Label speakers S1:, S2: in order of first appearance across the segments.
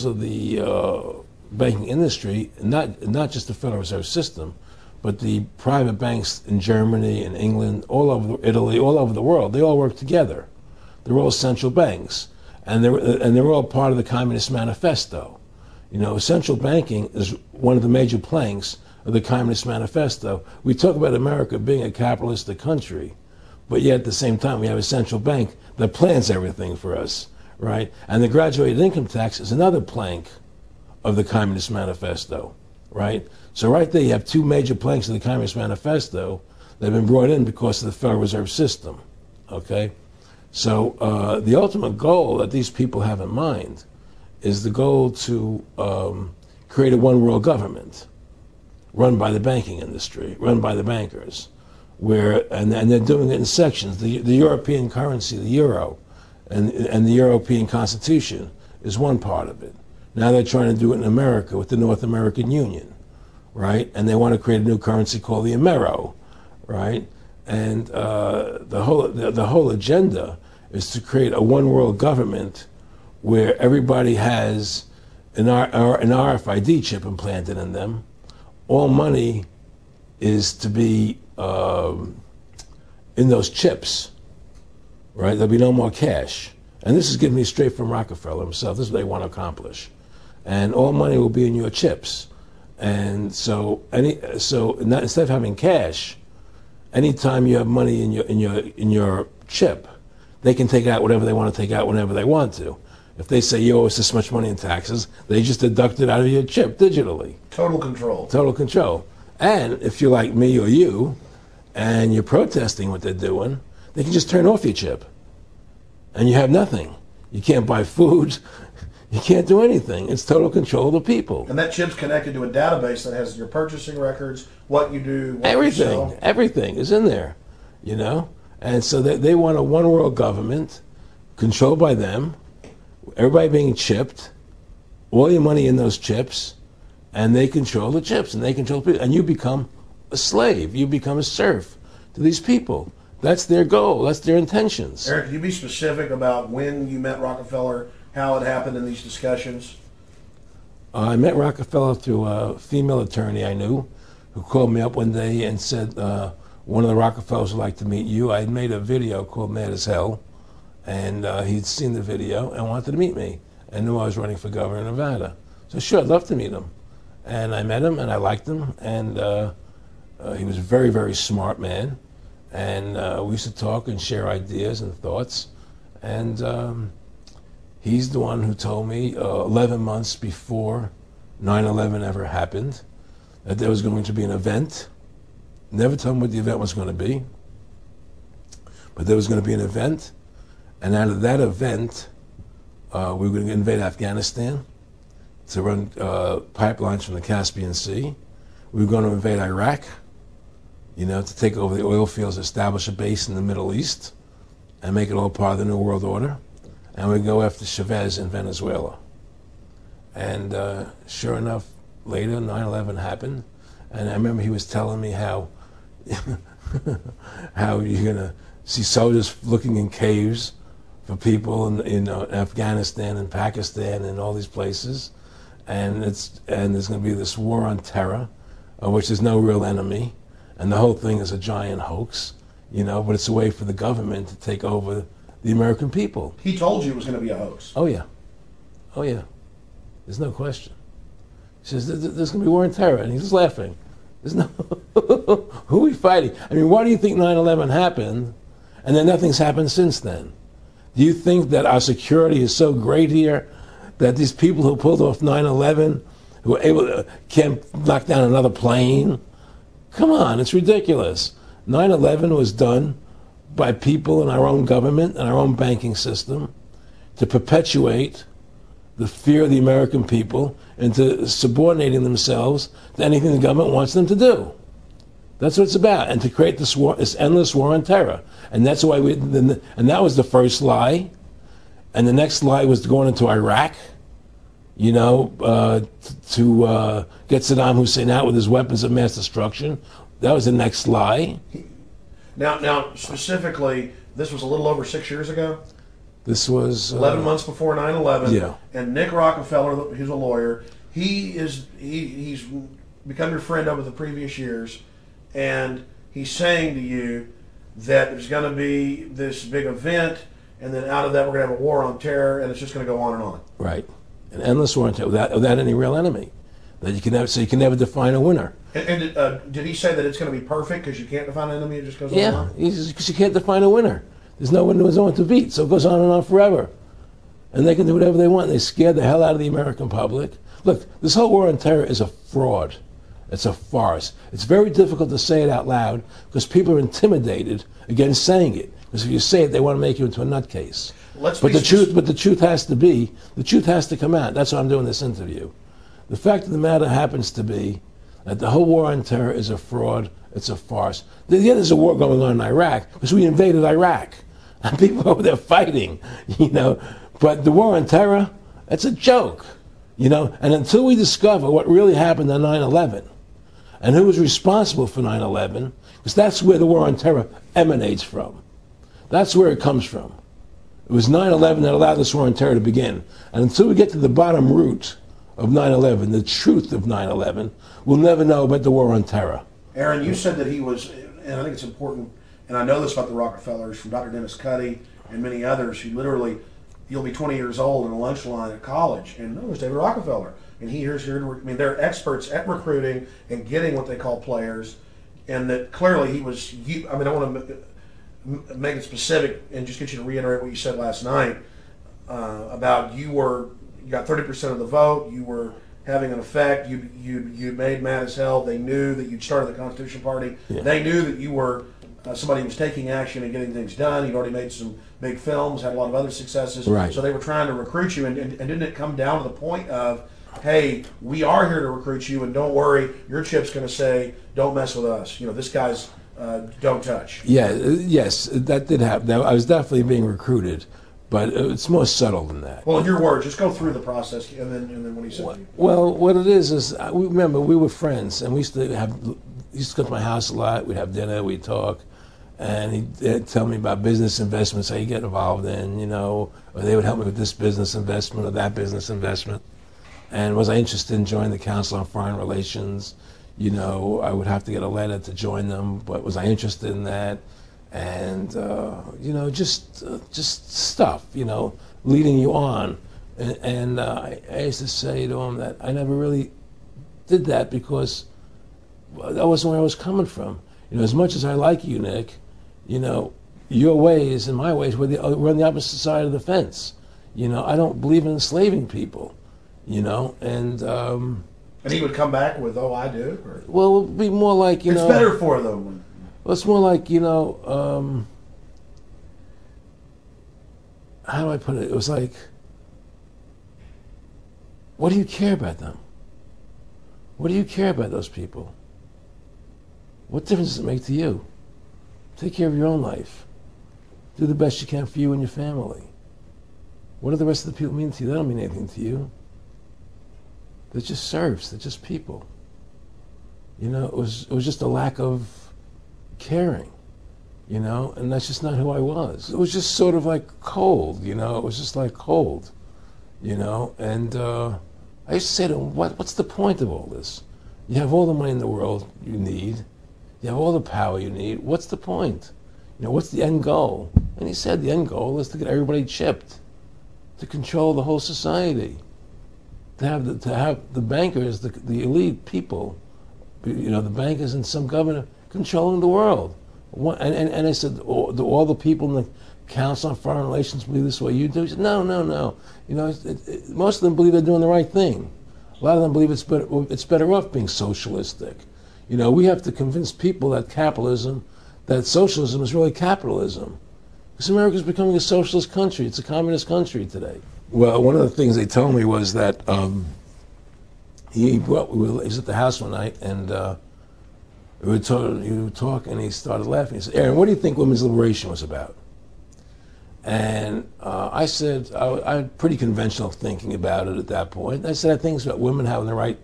S1: of the banking industry, not just the Federal Reserve System, but the private banks in Germany and England, all over Italy, all over the world, they all work together. They're all central banks, and they're all part of the Communist Manifesto. You know, central banking is one of the major planks of the Communist Manifesto. We talk about America being a capitalistic country, but yet at the same time we have a central bank that plans everything for us, right? And the graduated income tax is another plank of the Communist Manifesto, right? So right there you have two major planks of the Communist Manifesto that have been brought in because of the Federal Reserve System, okay? So the ultimate goal that these people have in mind is the goal to create a one world government run by the banking industry, run by the bankers, and they're doing it in sections. The European currency, the euro, and the European Constitution is one part of it. Now they're trying to do it in America with the North American Union, right? And they want to create a new currency called the Amero, right? And the whole agenda is to create a one world government where everybody has an RFID chip implanted in them. All money is to be in those chips, right? There'll be no more cash. And this is given me straight from Rockefeller himself. This is what they want to accomplish. And all money will be in your chips. And so instead of having cash, anytime you have money in your chip, they can take out whatever they want to take out whenever they want to. If they say you owe us this much money in taxes, they just deduct it out of your chip digitally.
S2: Total control.
S1: Total control. And if you're like me or you, and you're protesting what they're doing, they can just turn off your chip. And you have nothing. You can't buy food. You can't do anything. It's total control of the people.
S2: And that chip's connected to a database that has your purchasing records, what you do, what
S1: everything,
S2: you sell.
S1: Everything is in there, you know? And so they want a one world government controlled by them, everybody being chipped, all your money in those chips, and they control the chips, and they control people, and you become a slave, you become a serf to these people. That's their goal, that's their intentions.
S2: Eric, can you be specific about when you met Rockefeller, how it happened in these discussions?
S1: I met Rockefeller through a female attorney I knew who called me up one day and said, one of the Rockefellers would like to meet you. I had made a video called Mad as Hell, and he'd seen the video and wanted to meet me and knew I was running for governor of Nevada. So sure, I'd love to meet him. And I met him and I liked him, and he was a very, very smart man. And we used to talk and share ideas and thoughts. And he's the one who told me 11 months before 9/11 ever happened that there was going to be an event. Never told him what the event was going to be, but there was going to be an event, and out of that event, we were going to invade Afghanistan to run pipelines from the Caspian Sea. We were going to invade Iraq, you know, to take over the oil fields, establish a base in the Middle East, and make it all part of the New World Order. And we'd go after Chavez in Venezuela. And sure enough, later 9/11 happened, and I remember he was telling me how how you're gonna see soldiers looking in caves for people in Afghanistan and Pakistan and all these places, and there's gonna be this war on terror, of which there's no real enemy, and the whole thing is a giant hoax, you know. But it's a way for the government to take over the American people.
S2: He told you it was going to be a hoax.
S1: Oh yeah, oh yeah. There's no question. He says there's going to be war on terror, and he's just laughing. There's no who are we fighting? I mean, why do you think 9/11 happened, and then nothing's happened since then? Do you think that our security is so great here that these people who pulled off 9/11, who were able to, can't knock down another plane? Come on, it's ridiculous. 9/11 was done by people in our own government and our own banking system to perpetuate the fear of the American people into subordinating themselves to anything the government wants them to do. That's what it's about, and to create this war, this endless war on terror. And that's why and that was the first lie. And the next lie was going into Iraq, you know, to get Saddam Hussein out with his weapons of mass destruction. That was the next lie.
S2: Now, specifically, this was a little over 6 years ago?
S1: This was
S2: 11 months before 9/11.
S1: Yeah.
S2: And Nick Rockefeller, who's a lawyer, he's become your friend over the previous years, and he's saying to you that there's going to be this big event, and then out of that we're going to have a war on terror, and it's just going to go on and on.
S1: Right, an endless war on terror without any real enemy. That you can never, so you can never define a winner.
S2: And did he say that it's going to be perfect because you can't define an enemy? It just goes on and
S1: Yeah,
S2: on?
S1: because you can't define a winner. There's no one to beat, so it goes on and on forever. And they can do whatever they want. They scare the hell out of the American public. Look, this whole war on terror is a fraud. It's a farce. It's very difficult to say it out loud because people are intimidated against saying it. Because if you say it, they want to make you into a nutcase. But the truth has to come out. That's why I'm doing this interview. The fact of the matter happens to be that the whole war on terror is a fraud. It's a farce. Yeah, there's a war going on in Iraq because we invaded Iraq. And people over there fighting, But the war on terror, it's a joke, And until we discover what really happened on 9/11 and who was responsible for 9/11, because that's where the war on terror emanates from. That's where it comes from. It was 9/11 that allowed this war on terror to begin. And until we get to the bottom root of 9/11, the truth of 9/11, we'll never know about the war on terror.
S2: Aaron, you said that he was, and I think it's important, and I know this about the Rockefellers from Dr. Dennis Cuddy and many others who literally, you'll be 20 years old in a lunch line at college, and no, there's David Rockefeller. And here's here. I mean, they're experts at recruiting and getting what they call players, and that clearly he was. I mean, I want to make it specific and just get you to reiterate what you said last night about you got 30% of the vote. You were having an effect. You made mad as hell. They knew that you'd started the Constitution Party. Yeah. They knew that you were somebody who was taking action and getting things done. You'd already made some big films, had a lot of other successes.
S1: Right.
S2: So they were trying to recruit you, and didn't it come down to the point of, hey, we are here to recruit you, and don't worry, your chip's going to say, don't mess with us. This guy's don't touch.
S1: Yeah, yes, that did happen. I was definitely being recruited, but it's more subtle than that.
S2: Well, in your words, just go through the process, and then what he said.
S1: Well, what it is remember we were friends, and we used to go to my house a lot. We'd have dinner, we'd talk, and he'd tell me about business investments, how you get involved in, or they would help me with this business investment or that business investment. And was I interested in joining the Council on Foreign Relations? I would have to get a letter to join them, but was I interested in that? And, just stuff, leading you on. And I used to say to him that I never really did that because that wasn't where I was coming from. As much as I like you, Nick, your ways and my ways, we're on the opposite side of the fence. I don't believe in enslaving people, and
S2: he would come back with, oh, I do? Or?
S1: Well, it would be more like,
S2: It's better for them.
S1: Well, it's more like, how do I put it? It was like, what do you care about them? What do you care about those people? What difference does it make to you? Take care of your own life. Do the best you can for you and your family. What do the rest of the people mean to you? They don't mean anything to you. They're just serfs. They're just people. It was just a lack of caring, and that's just not who I was. It was just sort of like cold, it was just like cold, and I used to say to him, what's the point of all this? You have all the money in the world you need. You have all the power you need. What's the point? What's the end goal? And he said the end goal is to get everybody chipped, to control the whole society, to have the bankers, the elite people, the bankers and some governor controlling the world. And I said, all the people in the Council on Foreign Relations believe this way you do? He said, no. Most of them believe they're doing the right thing. A lot of them believe it's better off being socialistic. We have to convince people that socialism is really capitalism. Because America's becoming a socialist country. It's a communist country today. Well, one of the things they told me was that he was at the house one night, and he would talk, and he started laughing. He said, Aaron, what do you think women's liberation was about? And I said, I had pretty conventional thinking about it at that point. I said, I think it's about women having the right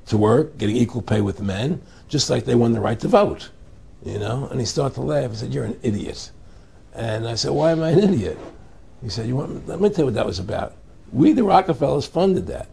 S1: to work, getting equal pay with men, just like they won the right to vote, And he started to laugh. He said, you're an idiot. And I said, why am I an idiot? He said, let me tell you what that was about. We, the Rockefellers, funded that.